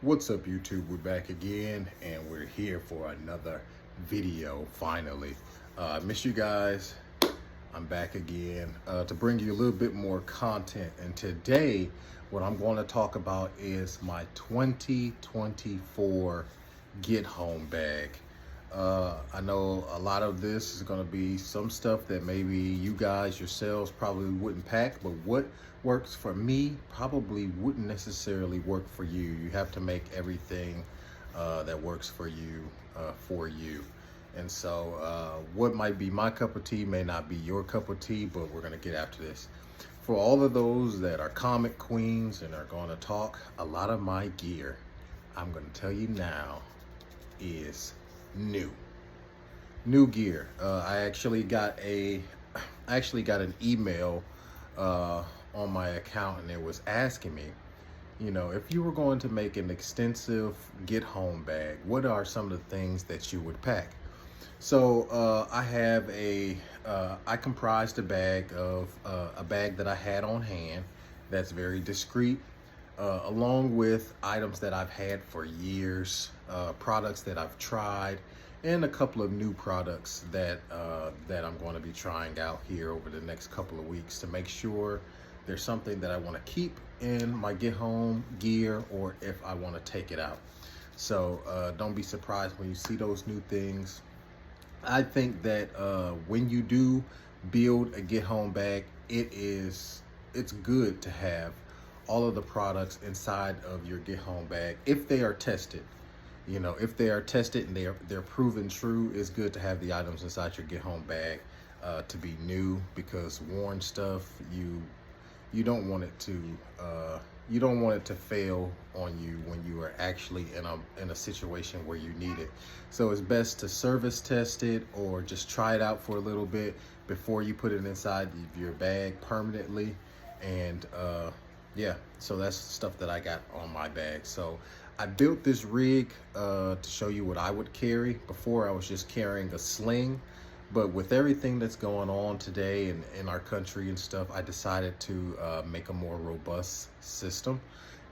What's up, YouTube? We're back again and we're here for another video finally. I miss you guys. I'm back again to bring you a little bit more content. And today, what I'm going to talk about is my 2024 get home bag. I know a lot of this is going to be some stuff that maybe you guys yourselves probably wouldn't pack, but what works for me probably wouldn't necessarily work for you. You have to make everything that works for you for you. And so what might be my cup of tea may not be your cup of tea, but we're going to get after this. For all of those that are comic queens and are going to talk, a lot of my gear, I'm going to tell you now, is new gear. I actually got an email on my account, and it was asking me, if you were going to make an extensive get home bag, what are some of the things that you would pack? So I comprised a bag of a bag that I had on hand that's very discreet, along with items that I've had for years, products that I've tried, and a couple of new products that I'm going to be trying out here over the next couple of weeks to make sure there's something that I want to keep in my get home gear, or if I want to take it out. So don't be surprised when you see those new things. I think that when you do build a get home bag, it's good to have all of the products inside of your get home bag if they are tested. If they are tested and they're proven true, it's good to have the items inside your get home bag to be new, because worn stuff, you don't want it to fail on you when you are actually in a situation where you need it. So it's best to service test it or just try it out for a little bit before you put it inside your bag permanently. And yeah, so that's stuff that I got on my bag. So I built this rig to show you what I would carry. Before, I was just carrying a sling, but with everything that's going on today in our country and stuff, I decided to make a more robust system.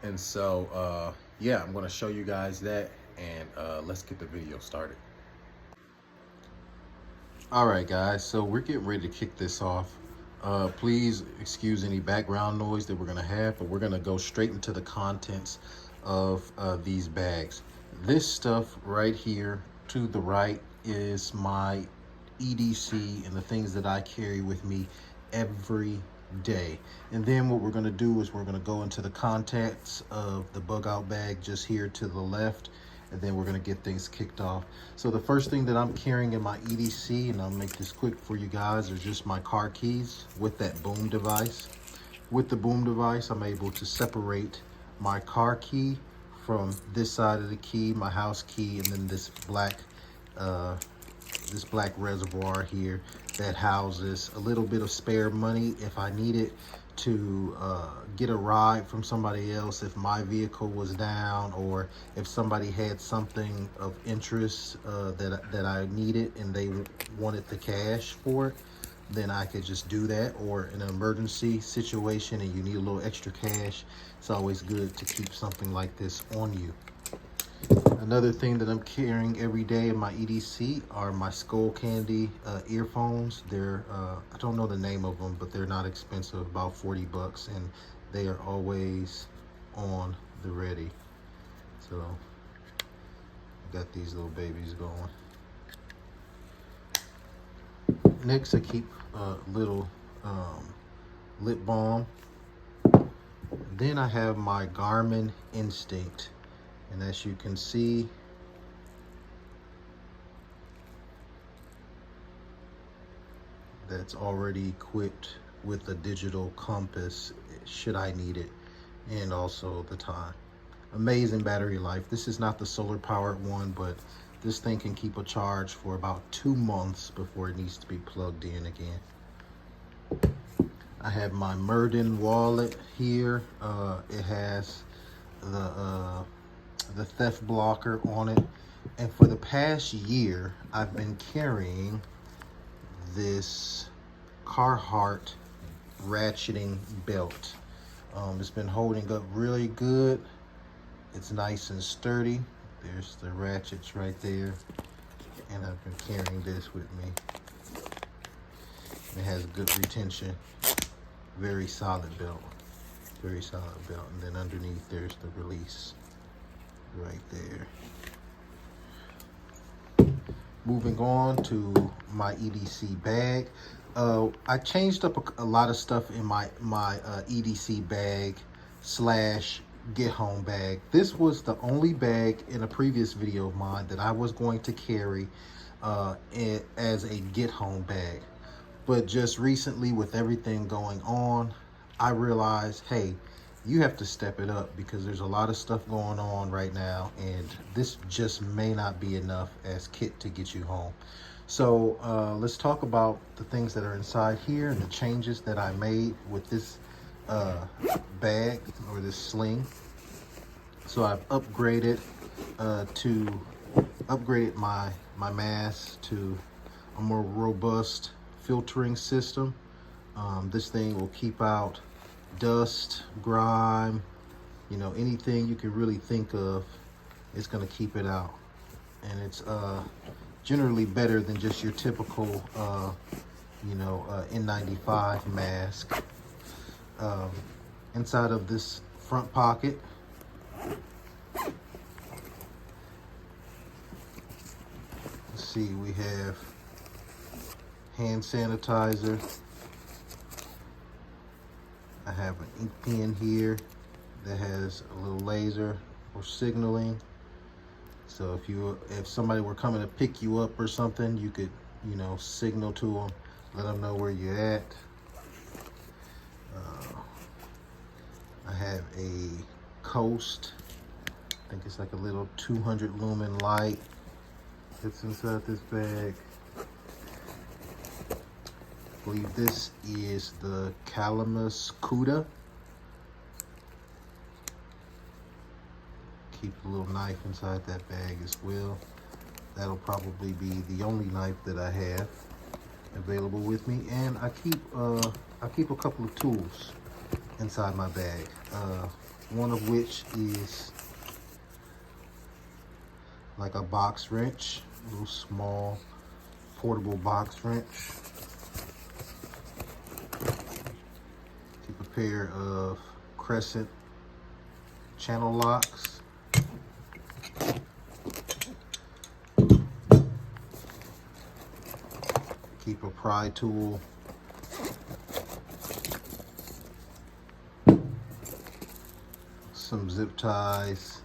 And so yeah, I'm going to show you guys that, and let's get the video started. All right, guys, so we're getting ready to kick this off. Please excuse any background noise that we're going to have, but we're going to go straight into the contents of these bags. This stuff right here to the right is my EDC and the things that I carry with me every day. And then what we're going to do is we're going to go into the contents of the bug out bag just here to the left, and then we're going to get things kicked off. So the first thing that I'm carrying in my EDC, and I'll make this quick for you guys, are just my car keys with that boom device. With the boom device, I'm able to separate my car key from this side of the key, my house key, and then this black reservoir here that houses a little bit of spare money if I need it to get a ride from somebody else, if my vehicle was down, or if somebody had something of interest that I needed and they wanted the cash for it, then I could just do that. Or in an emergency situation and you need a little extra cash, it's always good to keep something like this on you. Another thing that I'm carrying every day in my EDC are my Skull Candy earphones. They're, I don't know the name of them, but they're not expensive, about 40 bucks, and they are always on the ready. So, I got these little babies going. Next, I keep a little lip balm. Then I have my Garmin Instinct. And as you can see, that's already equipped with a digital compass should I need it, and also the time. Amazing battery life. This is not the solar powered one, but this thing can keep a charge for about 2 months before it needs to be plugged in again. I have my Murden wallet here. It has the theft blocker on it, and for the past year I've been carrying this Carhartt ratcheting belt. It's been holding up really good. It's nice and sturdy. There's the ratchets right there. And I've been carrying this with me. It has good retention. Very solid belt. Very solid belt. And then underneath there's the release right there. Moving on to my EDC bag. I changed up a lot of stuff in my EDC bag slash get home bag. This was the only bag in a previous video of mine that I was going to carry as a get home bag. But just recently, with everything going on, I realized, hey, you have to step it up because there's a lot of stuff going on right now, and this just may not be enough as kit to get you home. So let's talk about the things that are inside here and the changes that I made with this bag or this sling. So I've upgraded my mask to a more robust filtering system. This thing will keep out dust, grime, you know, anything you can really think of. It's going to keep it out, and it's generally better than just your typical N95 mask. Inside of this front pocket, let's see, we have hand sanitizer. I have an ink pen here that has a little laser for signaling. So if somebody were coming to pick you up or something, you could, you know, signal to them, let them know where you're at. I have a Coast. I think it's like a little 200 lumen light that's inside this bag. I believe this is the Calamus Cuda. Keep a little knife inside that bag as well. That'll probably be the only knife that I have available with me. And I keep a couple of tools inside my bag. One of which is like a box wrench, a little small portable box wrench. Keep a pair of Crescent channel locks. Keep a pry tool. Some zip ties.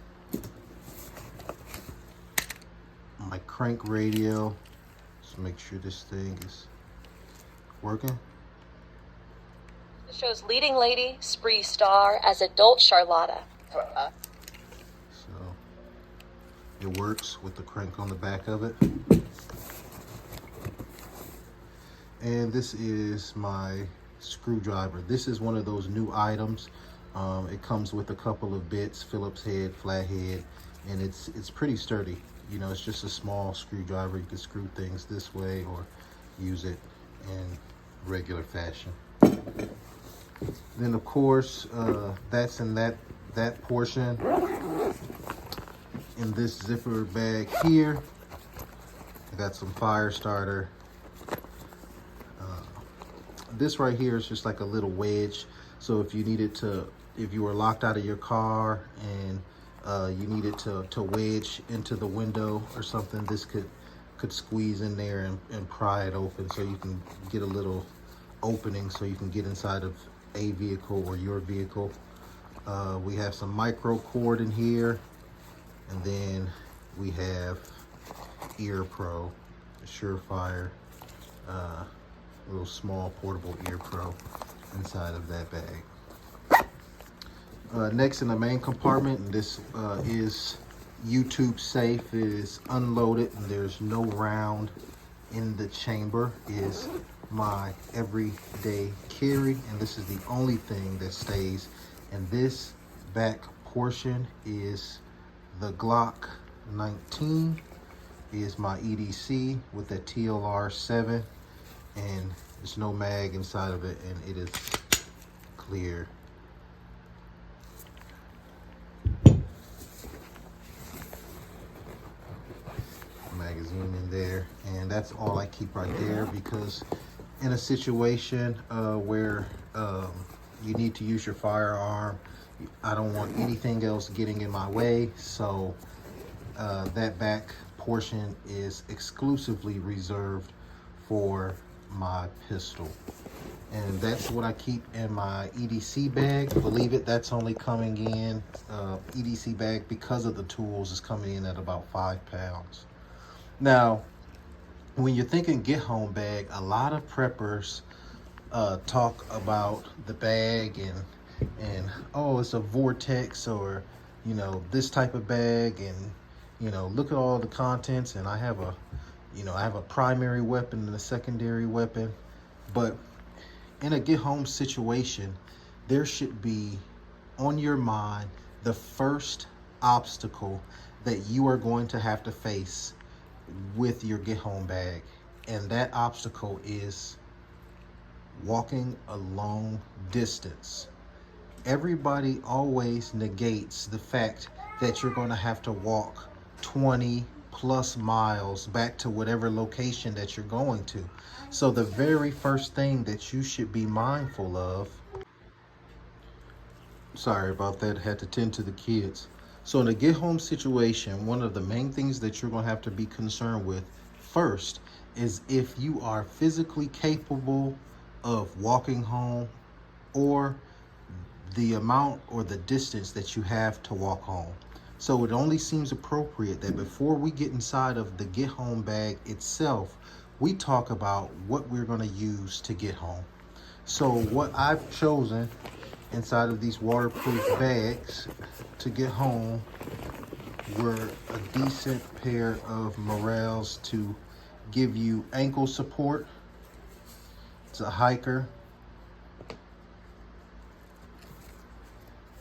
My crank radio. Just make sure this thing is working. The show's leading lady, spree star, as adult Charlotta. So it works with the crank on the back of it. And this is my screwdriver. This is one of those new items. It comes with a couple of bits, Phillips head, flathead, and it's pretty sturdy. You know, it's just a small screwdriver. You can screw things this way or use it in regular fashion. Then of course, that's in that portion. In this zipper bag here, I got some fire starter. This right here is just like a little wedge. So if you needed to, if you were locked out of your car and you needed to wedge into the window or something, this could squeeze in there and pry it open, so you can get a little opening so you can get inside of a vehicle or your vehicle. We have some micro cord in here, and then we have Ear Pro, Surefire, little small portable Ear Pro inside of that bag. Next in the main compartment, and this is YouTube safe, it is unloaded and there's no round in the chamber, is my everyday carry, and this is the only thing that stays. And this back portion is the Glock 19, is my EDC with the TLR 7, and there's no mag inside of it, and it is clear. that's all I keep right there, because in a situation where you need to use your firearm, I don't want anything else getting in my way. So that back portion is exclusively reserved for my pistol. And that's what I keep in my EDC bag. Believe it, that's only coming in, EDC bag, because of the tools, is coming in at about 5 pounds. Now, when you're thinking get home bag, a lot of preppers talk about the bag and oh, it's a Vortex, or you know, this type of bag, and you know, look at all the contents, and I have a primary weapon and a secondary weapon. But in a get home situation, there should be on your mind the first obstacle that you are going to have to face with your get home bag, and that obstacle is walking a long distance. Everybody always negates the fact that you're going to have to walk 20 plus miles back to whatever location that you're going to. So the very first thing that you should be mindful of, sorry about that, had to tend to the kids. So in a get home situation, one of the main things that you're going to have to be concerned with first is if you are physically capable of walking home, or the amount or the distance that you have to walk home. So it only seems appropriate that before we get inside of the get home bag itself, we talk about what we're going to use to get home. So what I've chosen inside of these waterproof bags to get home were a decent pair of Morels to give you ankle support. It's a hiker.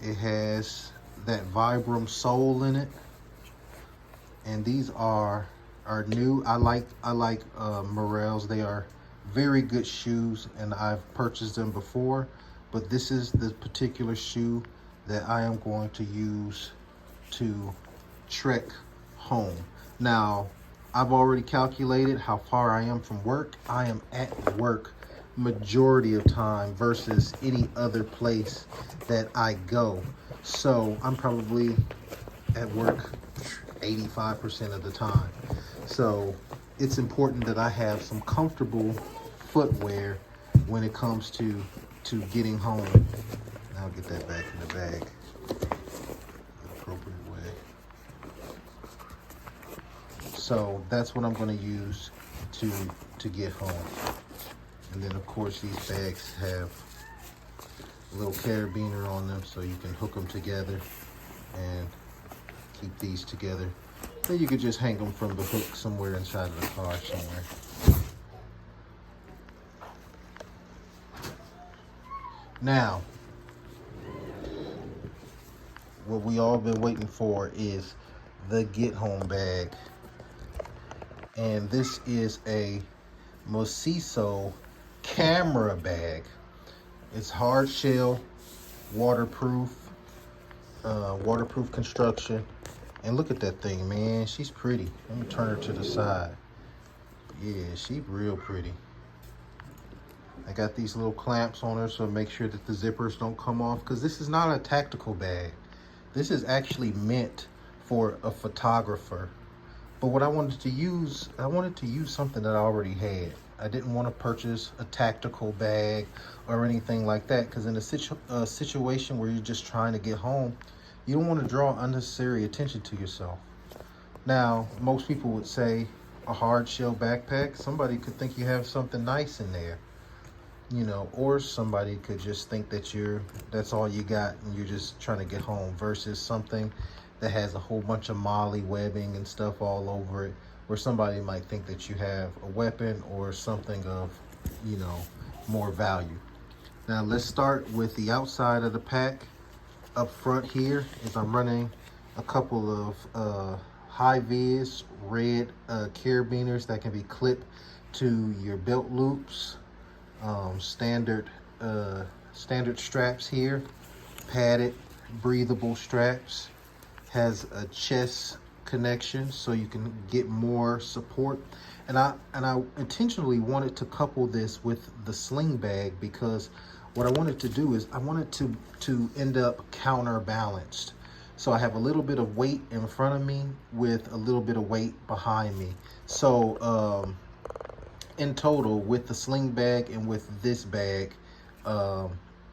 It has that Vibram sole in it, and these are new. I like Morels. They are very good shoes, and I've purchased them before, but this is the particular shoe that I am going to use to trek home. Now, I've already calculated how far I am from work. I am at work majority of time versus any other place that I go. So I'm probably at work 85% of the time. So it's important that I have some comfortable footwear when it comes to getting home. I'll get that back in the bag the appropriate way. So that's what I'm going to use to get home. And then of course these bags have a little carabiner on them, so you can hook them together and keep these together. Then you could just hang them from the hook somewhere inside of the car somewhere. Now, what we all been waiting for is the get home bag. And this is a Mosiso camera bag. It's hard shell, waterproof construction. And look at that thing, man. She's pretty. Let me turn her to the side. Yeah, she's real pretty. I got these little clamps on her so make sure that the zippers don't come off, because this is not a tactical bag. This is actually meant for a photographer. But what I wanted to use something that I already had. I didn't want to purchase a tactical bag or anything like that, because in a situation where you're just trying to get home, you don't want to draw unnecessary attention to yourself. Now, most people would say a hard shell backpack. Somebody could think you have something nice in there, you know, or somebody could just think that that's all you got and you're just trying to get home, versus something that has a whole bunch of MOLLE webbing and stuff all over it, where somebody might think that you have a weapon or something of, you know, more value. Now let's start with the outside of the pack. Up front here is I'm running a couple of high-vis red carabiners that can be clipped to your belt loops. Standard straps here, padded, breathable straps. Has a chest connection so you can get more support. And I intentionally wanted to couple this with the sling bag because what I wanted to do is I wanted to end up counterbalanced. So I have a little bit of weight in front of me with a little bit of weight behind me. So in total, with the sling bag and with this bag,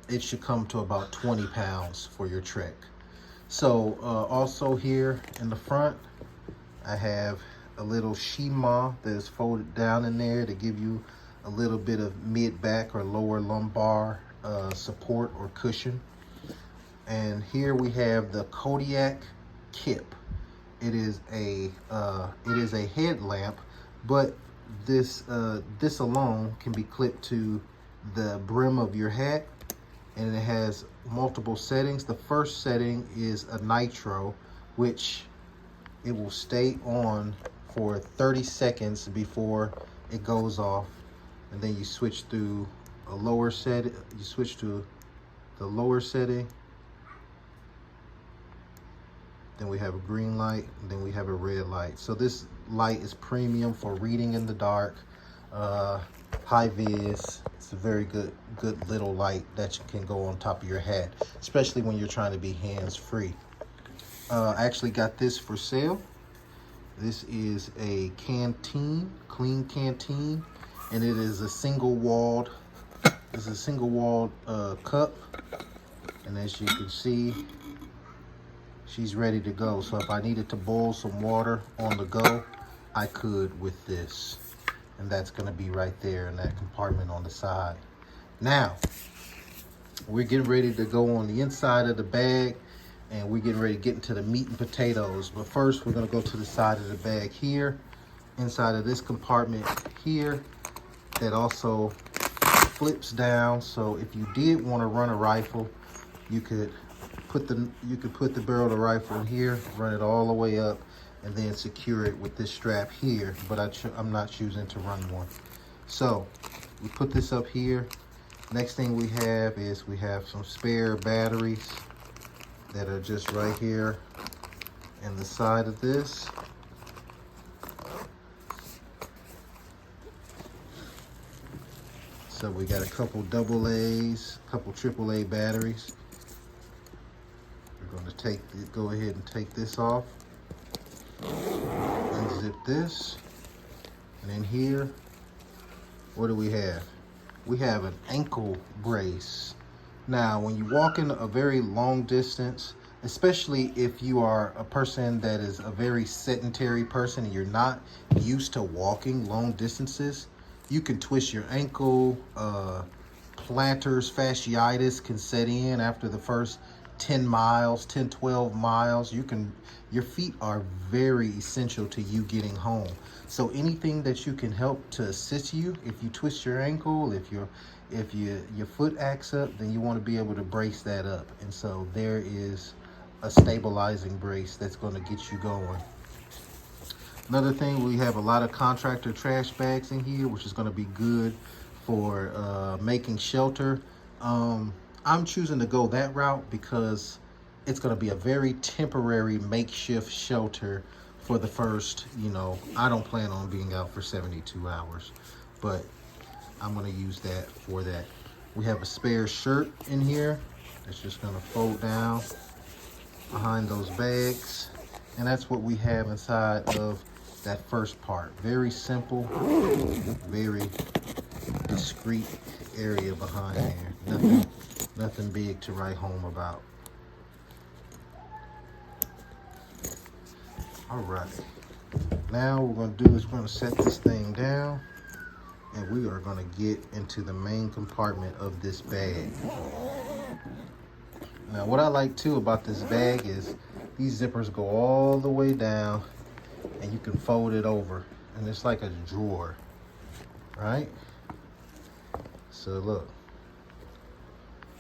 it should come to about 20 pounds for your trek. So also here in the front, I have a little shima that is folded down in there to give you a little bit of mid-back or lower lumbar support or cushion. And here we have the Kodiak Kip. It is a headlamp, but this alone can be clipped to the brim of your hat, and it has multiple settings. The first setting is a nitro, which it will stay on for 30 seconds before it goes off, and then you switch through a lower setting. You switch to the lower setting. Then we have a green light, and then we have a red light. So this light is premium for reading in the dark, high vis. It's a very good little light that can go on top of your hat, especially when you're trying to be hands-free. I actually got this for sale. This is a canteen, clean canteen, and it is a single-walled. It's a single-walled cup, and as you can see, she's ready to go. So if I needed to boil some water on the go, I could with this. And that's gonna be right there in that compartment on the side. Now, we're getting ready to go on the inside of the bag, and we're getting ready to get into the meat and potatoes. But first, we're gonna go to the side of the bag here, inside of this compartment here, that also flips down. So if you did wanna run a rifle, you could put the barrel of the rifle in here, run it all the way up, and then secure it with this strap here. But I'm not choosing to run one. So we put this up here. Next thing we have is we have some spare batteries that are just right here in the side of this. So we got a couple AA's, a couple AAA batteries. We're going to go ahead and take this off. Unzip this. And in here, what do we have? We have an ankle brace. Now, when you walk in a very long distance, especially if you are a person that is a very sedentary person and you're not used to walking long distances, you can twist your ankle. Plantar fasciitis can set in after the first 10 miles, 10, 12 miles. Your feet are very essential to you getting home. So anything that you can help to assist you, if you twist your ankle, if your foot acts up, then you want to be able to brace that up. And so there is a stabilizing brace that's going to get you going. Another thing, we have a lot of contractor trash bags in here, which is going to be good for making shelter. I'm choosing to go that route because it's going to be a very temporary makeshift shelter for the first, I don't plan on being out for 72 hours, but I'm going to use that for that. We have a spare shirt in here that's just going to fold down behind those bags. And that's what we have inside of that first part. Very simple, very discreet area behind there. Nothing big to write home about. All right. Now what we're going to do is we're going to set this thing down, and we are going to get into the main compartment of this bag. Now what I like too about this bag is these zippers go all the way down, and you can fold it over, and it's like a drawer, right? So look,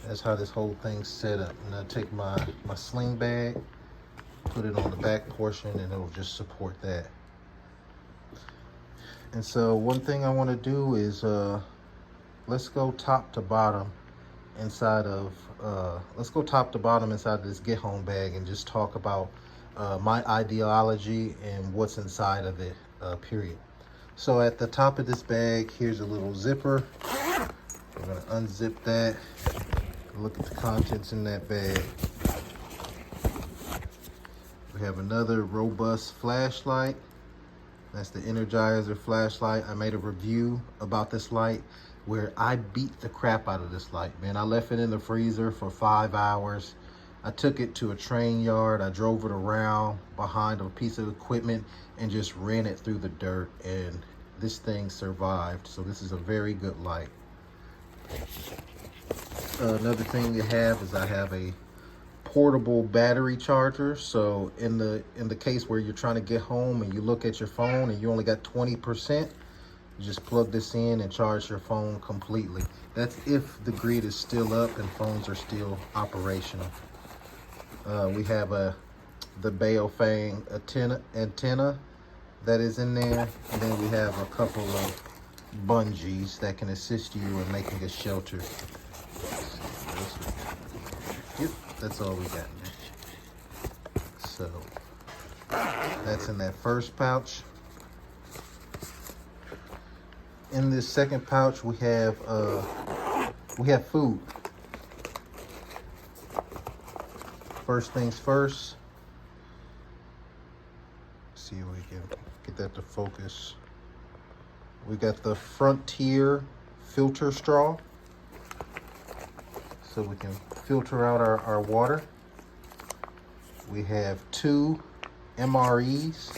that's how this whole thing's set up. And I take my sling bag, put it on the back portion, and it'll just support that. And so one thing I want to do is let's go top to bottom inside of this get home bag, and just talk about my ideology and what's inside of it, period. So at the top of this bag, here's a little zipper. We're gonna unzip that. Look at the contents in that bag. We have another robust flashlight. That's the Energizer flashlight. I made a review about this light where I beat the crap out of this light, man. I left it in the freezer for 5 hours. I took it to a train yard. I drove it around behind a piece of equipment and just ran it through the dirt, and this thing survived. So this is a very good light. Another thing you have is I have a portable battery charger. So in the case where you're trying to get home and you look at your phone and you only got 20%, you just plug this in and charge your phone completely. That's if the grid is still up and phones are still operational. We have the Baofeng antenna that is in there, and then we have a couple of bungees that can assist you in making a shelter. Yep, that's all we got in there. So that's in that first pouch. In this second pouch, we have food. First things first. See if we can get that to focus. We got the Frontier filter straw, so we can filter out our water. We have 2 MREs.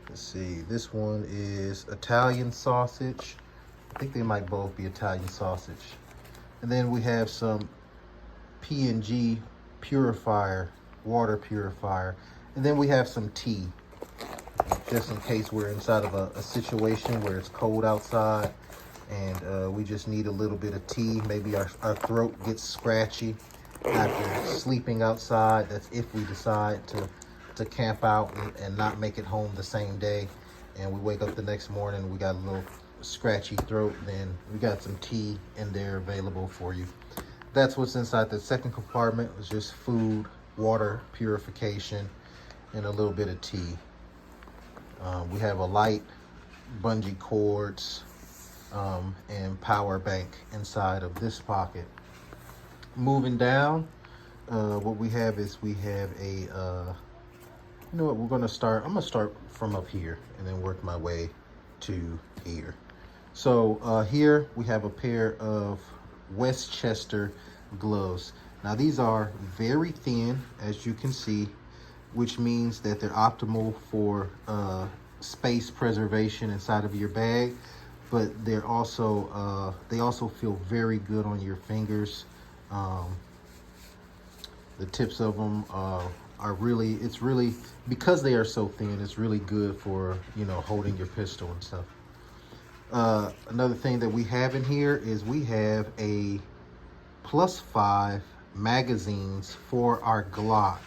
Let's see, this one is Italian sausage. I think they might both be Italian sausage. And then we have some P&G purifier, water purifier. And then we have some tea, just in case we're inside of a situation where it's cold outside and we just need a little bit of tea. Maybe our throat gets scratchy after sleeping outside. That's if we decide to camp out and not make it home the same day, and we wake up the next morning and we got a little scratchy throat, then we got some tea in there available for you. That's what's inside the second compartment. It's just food, water purification, and a little bit of tea. We have a light, bungee cords, and power bank inside of this pocket. Moving down, what we have is we have a you know what, I'm gonna start from up here and then work my way to here. So here we have a pair of Westchester gloves. Now these are very thin, as you can see, which means that they're optimal for space preservation inside of your bag, but they're also they also feel very good on your fingers. The tips of them are really, it's really, because they are so thin, it's really good for, you know, holding your pistol and stuff. Another thing that we have in here is we have a +5 magazines for our Glock.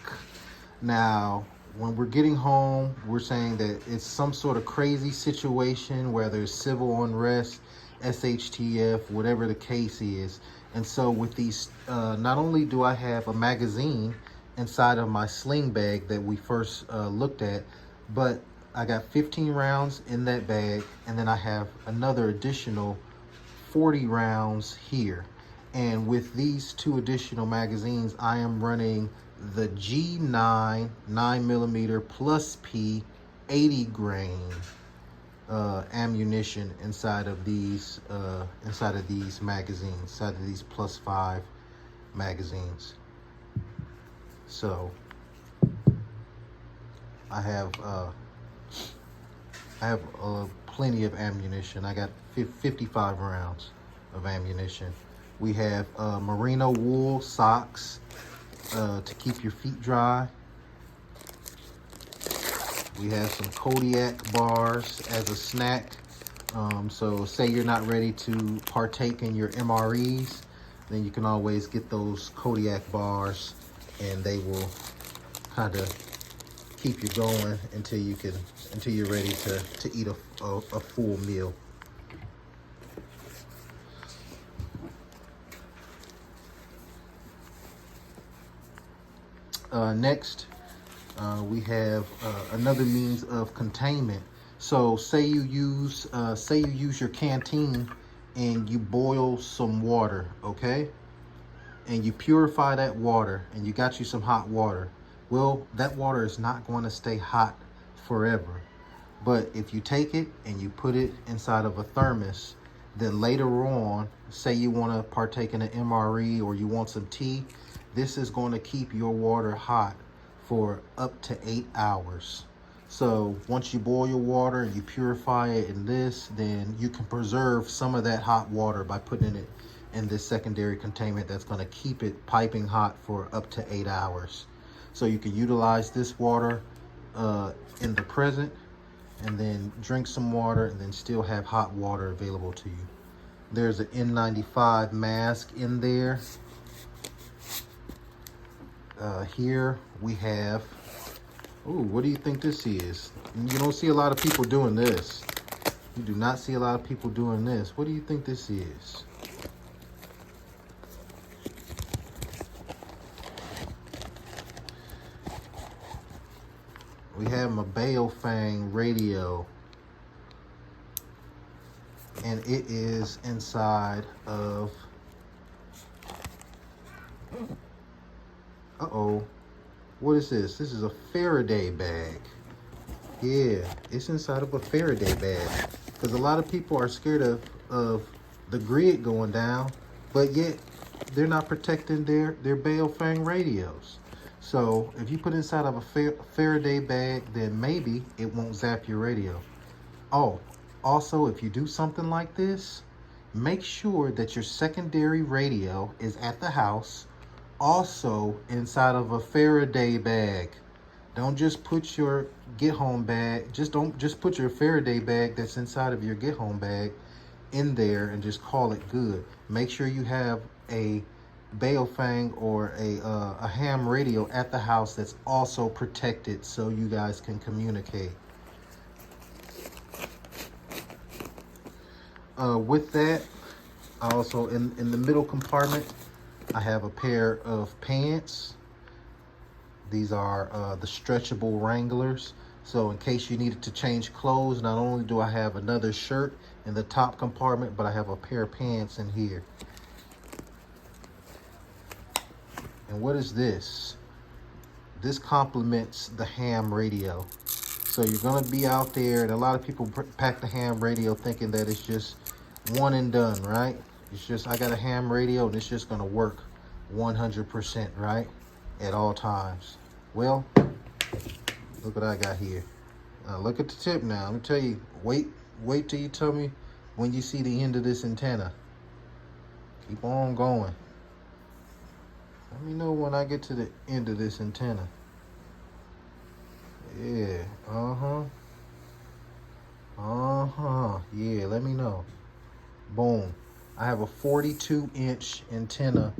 Now, when we're getting home, we're saying that it's some sort of crazy situation where there's civil unrest, SHTF, whatever the case is. And so with these, not only do I have a magazine inside of my sling bag that we first looked at, but I got 15 rounds in that bag, and then I have another additional 40 rounds here. And with these 2 additional magazines, I am running the G9 9mm plus P 80 grain ammunition inside of these magazines, inside of these +5 magazines. So I have plenty of ammunition. I got 55 rounds of ammunition. We have merino wool socks to keep your feet dry. We have some Kodiak bars as a snack. So say you're not ready to partake in your MREs, then you can always get those Kodiak bars, and they will kind of keep you going until you're ready to eat a full meal. Next, We have another means of containment. So say you use your canteen and you boil some water, okay? And you purify that water and you got you some hot water. Well, that water is not going to stay hot forever. But if you take it and you put it inside of a thermos, then later on, say you want to partake in an MRE or you want some tea, this is going to keep your water hot for up to 8 hours. So once you boil your water and you purify it in this, then you can preserve some of that hot water by putting it in this secondary containment that's going to keep it piping hot for up to 8 hours. So you can utilize this water in the present and then drink some water and then still have hot water available to you. There's an N95 mask in there. Here we have, ooh, what do you think this is? You don't see a lot of people doing this. You do not see a lot of people doing this. What do you think this is? We have my Baofeng radio, and it is inside of, what is this? This is a Faraday bag. Yeah, it's inside of a Faraday bag, because a lot of people are scared of the grid going down, but yet they're not protecting their Baofeng radios. So if you put inside of a Faraday bag, then maybe it won't zap your radio. Oh, also, if you do something like this, make sure that your secondary radio is at the house, also inside of a Faraday bag. Don't just put your get home bag, don't just put your Faraday bag that's inside of your get home bag in there and just call it good. Make sure you have a Baofeng or a ham radio at the house that's also protected so you guys can communicate. With that, I also in the middle compartment, I have a pair of pants. These are the stretchable Wranglers. So in case you needed to change clothes, not only do I have another shirt in the top compartment, but I have a pair of pants in here. And what is this? This complements the ham radio. So you're gonna be out there, and a lot of people pack the ham radio thinking that it's just one and done, right? It's just, I got a ham radio and it's just gonna work 100%, right? At all times. Well, look what I got here. Look at the tip now. I'm gonna tell you, wait till you tell me when you see the end of this antenna. Keep on going. Let me know when I get to the end of this antenna. Yeah, yeah, let me know. Boom. I have a 42-inch antenna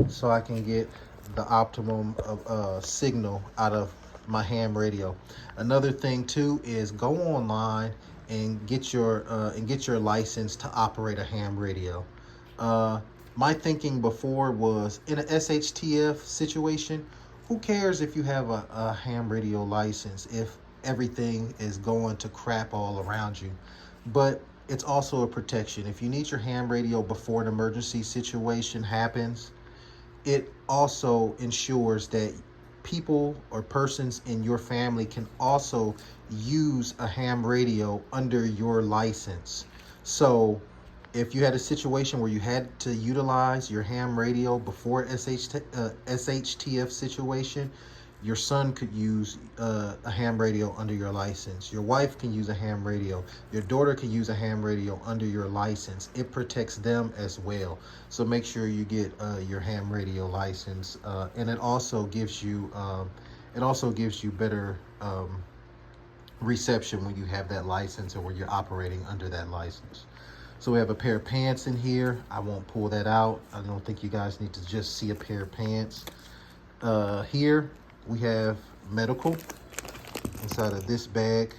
so I can get the optimum of signal out of my ham radio. Another thing too is go online and get your license to operate a ham radio. My thinking before was, in a SHTF situation, who cares if you have a ham radio license if everything is going to crap all around you? But it's also a protection. If you need your ham radio before an emergency situation happens, it also ensures that people or persons in your family can also use a ham radio under your license. So if you had a situation where you had to utilize your ham radio before SHTF situation, your son could use a ham radio under your license. Your wife can use a ham radio. Your daughter can use a ham radio under your license. It protects them as well. So make sure you get your ham radio license, and it also gives you better reception when you have that license or when you're operating under that license. So we have a pair of pants in here. I won't pull that out. I don't think you guys need to just see a pair of pants. Here we have medical inside of this bag.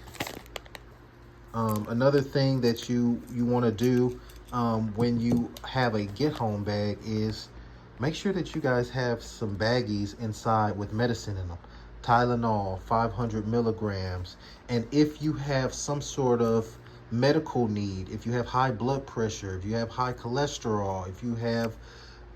Another thing that you want to do when you have a get home bag is make sure that you guys have some baggies inside with medicine in them. Tylenol, 500 milligrams. And if you have some sort of medical need, if you have high blood pressure, if you have high cholesterol, if you have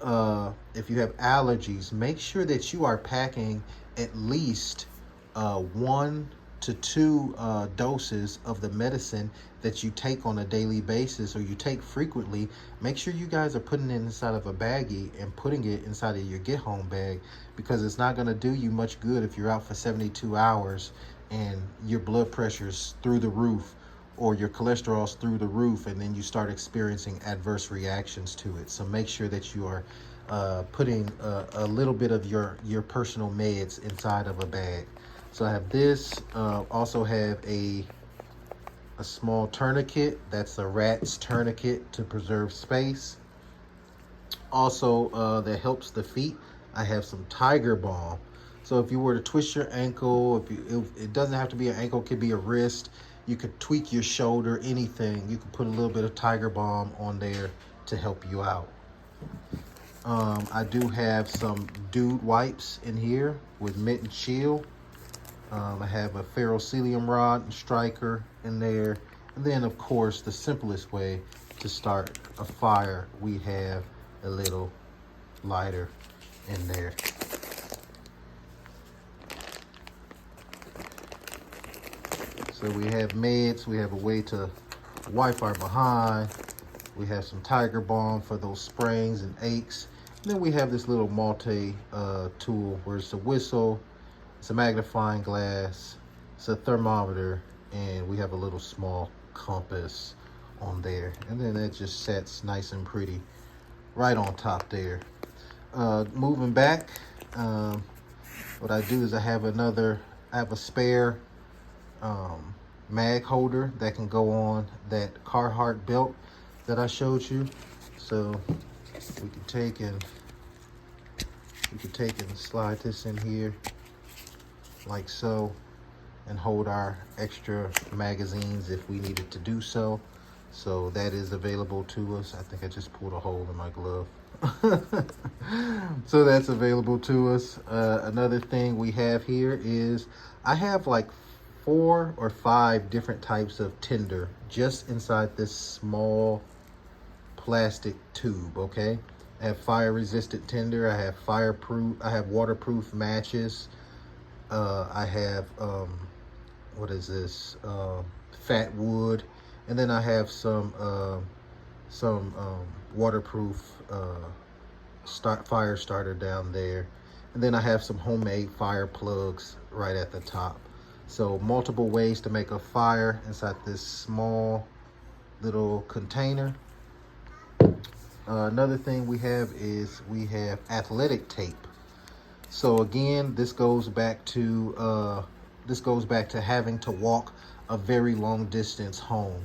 allergies, make sure that you are packing at least 1 to 2 doses of the medicine that you take on a daily basis or you take frequently. Make sure you guys are putting it inside of a baggie and putting it inside of your get home bag, because it's not going to do you much good if you're out for 72 hours and your blood pressure's through the roof or your cholesterol's through the roof, and then you start experiencing adverse reactions to it. So make sure that you are putting a little bit of your personal meds inside of a bag. So I have this, also have a small tourniquet. That's a rat's tourniquet to preserve space. Also, that helps the feet. I have some Tiger Balm. So if you were to twist your ankle, if it doesn't have to be an ankle, it could be a wrist. You could tweak your shoulder, anything. You could put a little bit of Tiger Balm on there to help you out. I do have some Dude wipes in here with Mint and Chill. I have a ferrocerium rod and striker in there. And then, of course, the simplest way to start a fire, we have a little lighter in there. So we have meds, we have a way to wipe our behind, we have some Tiger Balm for those sprains and aches, and then we have this little multi tool where it's a whistle, it's a magnifying glass, it's a thermometer, and we have a little small compass on there, and then that just sets nice and pretty right on top there. Moving back, what I do is I have a spare mag holder that can go on that Carhartt belt that I showed you. So we can take and slide this in here like so, and hold our extra magazines if we needed to do so. So that is available to us. I think I just pulled a hole in my glove. So that's available to us. Another thing we have here is I have like 4 or 5 different types of tinder just inside this small plastic tube. Okay, I have fire resistant tinder, I have waterproof matches, I have what is this, fat wood, and then I have some waterproof fire starter down there, and then I have some homemade fire plugs right at the top. So multiple ways to make a fire inside this small little container. Another thing we have is we have athletic tape. So again, this goes back to having to walk a very long distance home.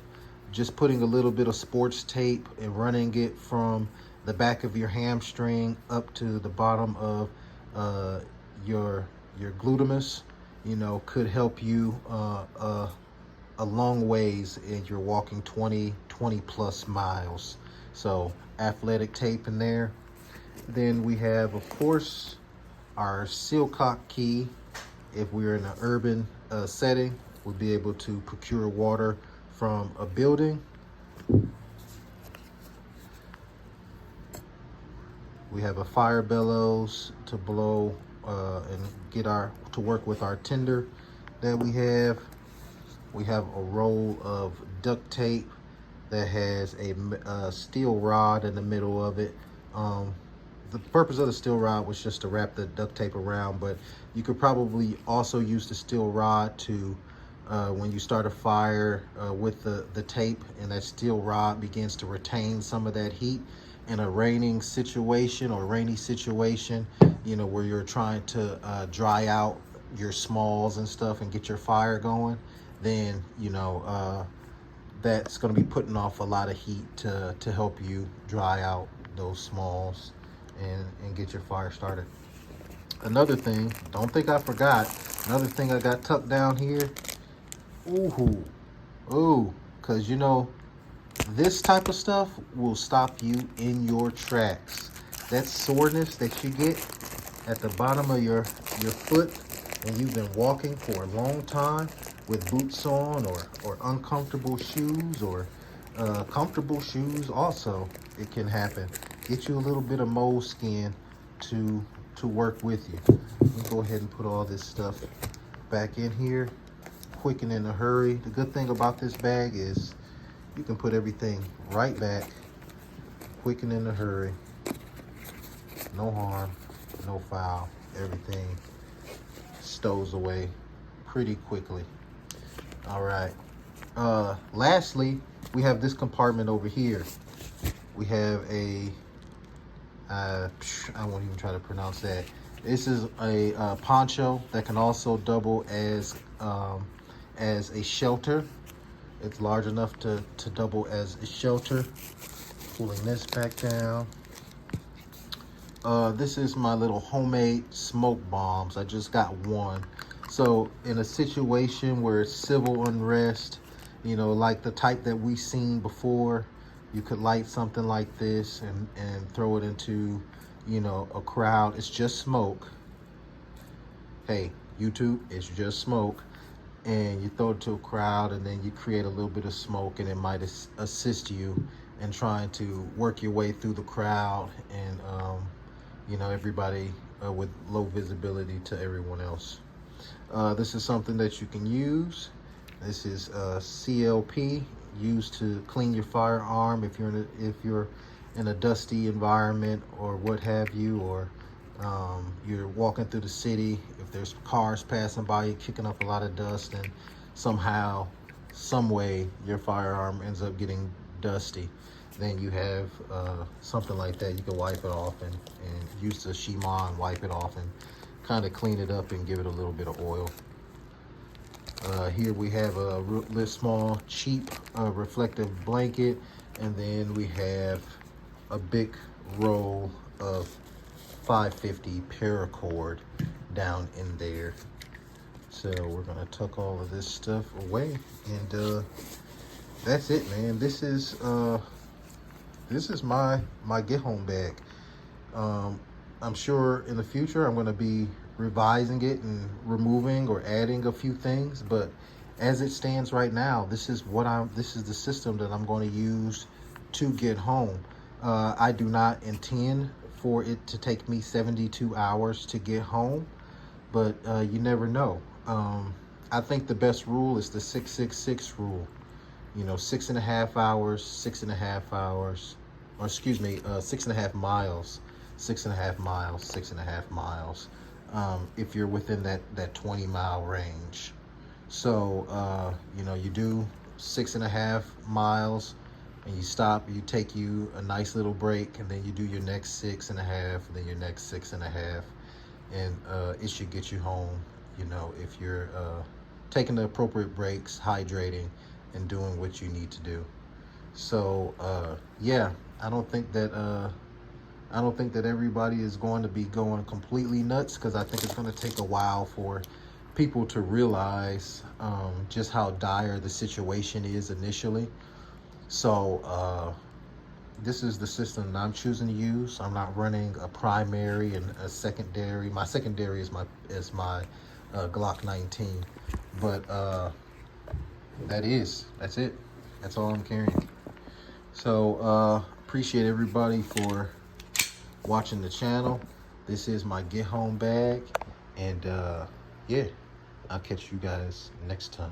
Just putting a little bit of sports tape and running it from the back of your hamstring up to the bottom of your glutamus, could help you a long ways if you're walking 20 plus miles. So athletic tape in there. Then we have, of course, our Silcock key. If we're in an urban setting, we'll be able to procure water from a building. We have a fire bellows to blow and to work with our tinder that we have. We have a roll of duct tape that has a steel rod in the middle of it. The purpose of the steel rod was just to wrap the duct tape around, but you could probably also use the steel rod to when you start a fire with the tape, and that steel rod begins to retain some of that heat in a rainy situation, where you're trying to dry out your smalls and stuff and get your fire going, then that's going to be putting off a lot of heat to help you dry out those smalls and get your fire started. Another thing, don't think I forgot, another thing I got tucked down here. Because this type of stuff will stop you in your tracks. That soreness that you get at the bottom of your foot and you've been walking for a long time with boots on or uncomfortable shoes or comfortable shoes also, it can happen. Get you a little bit of moleskin to work with you. Let me go ahead and put all this stuff back in here, quick and in a hurry. The good thing about this bag is you can put everything right back, quick and in a hurry. No harm, no foul. Everything stows away pretty quickly. All right. Lastly, we have this compartment over here. We have a I won't even try to pronounce that. This is a poncho that can also double as a shelter. It's large enough to double as a shelter. Pulling this back down. This is my little homemade smoke bombs. I just got one. So in a situation where it's civil unrest, you know, like the type that we've seen before, you could light something like this and throw it into, you know, a crowd. It's just smoke. Hey, YouTube, it's just smoke. And you throw it to a crowd, and then you create a little bit of smoke, and it might assist you in trying to work your way through the crowd and, you know, everybody with low visibility to everyone else. This is something that you can use. This is CLP, used to clean your firearm if you're in a dusty environment or what have you, or you're walking through the city. If there's cars passing by you, kicking up a lot of dust, and somehow, some way, your firearm ends up getting dusty, then you have something like that. You can wipe it off and use the Shima and wipe it off and kind of clean it up and give it a little bit of oil. Here we have a really small, cheap, reflective blanket, and then we have a big roll of 550 paracord down in there. So we're gonna tuck all of this stuff away, and that's it, man. This is my get home bag. I'm sure in the future I'm gonna be revising it and removing or adding a few things, but as it stands right now, this is the system that I'm going to use to get home. I do not intend for it to take me 72 hours to get home, but you never know. I think the best rule is the 666 rule. You know, 6.5 hours, 6.5 hours, or excuse me, 6.5 miles, 6.5 miles, 6.5 miles. If you're within that 20-mile range. So, you know, you do 6.5 miles and you stop, you take you a nice little break, and then you do your next 6.5, and then your next 6.5, and it should get you home, you know, if you're taking the appropriate breaks, hydrating, and doing what you need to do. So, yeah, I don't think that everybody is going to be going completely nuts, because I think it's going to take a while for people to realize just how dire the situation is initially. So this is the system that I'm choosing to use. I'm not running a primary and a secondary. My secondary is my Glock 19, but that's it. That's all I'm carrying. So appreciate everybody for watching the channel. This is my get home bag, and yeah, I'll catch you guys next time.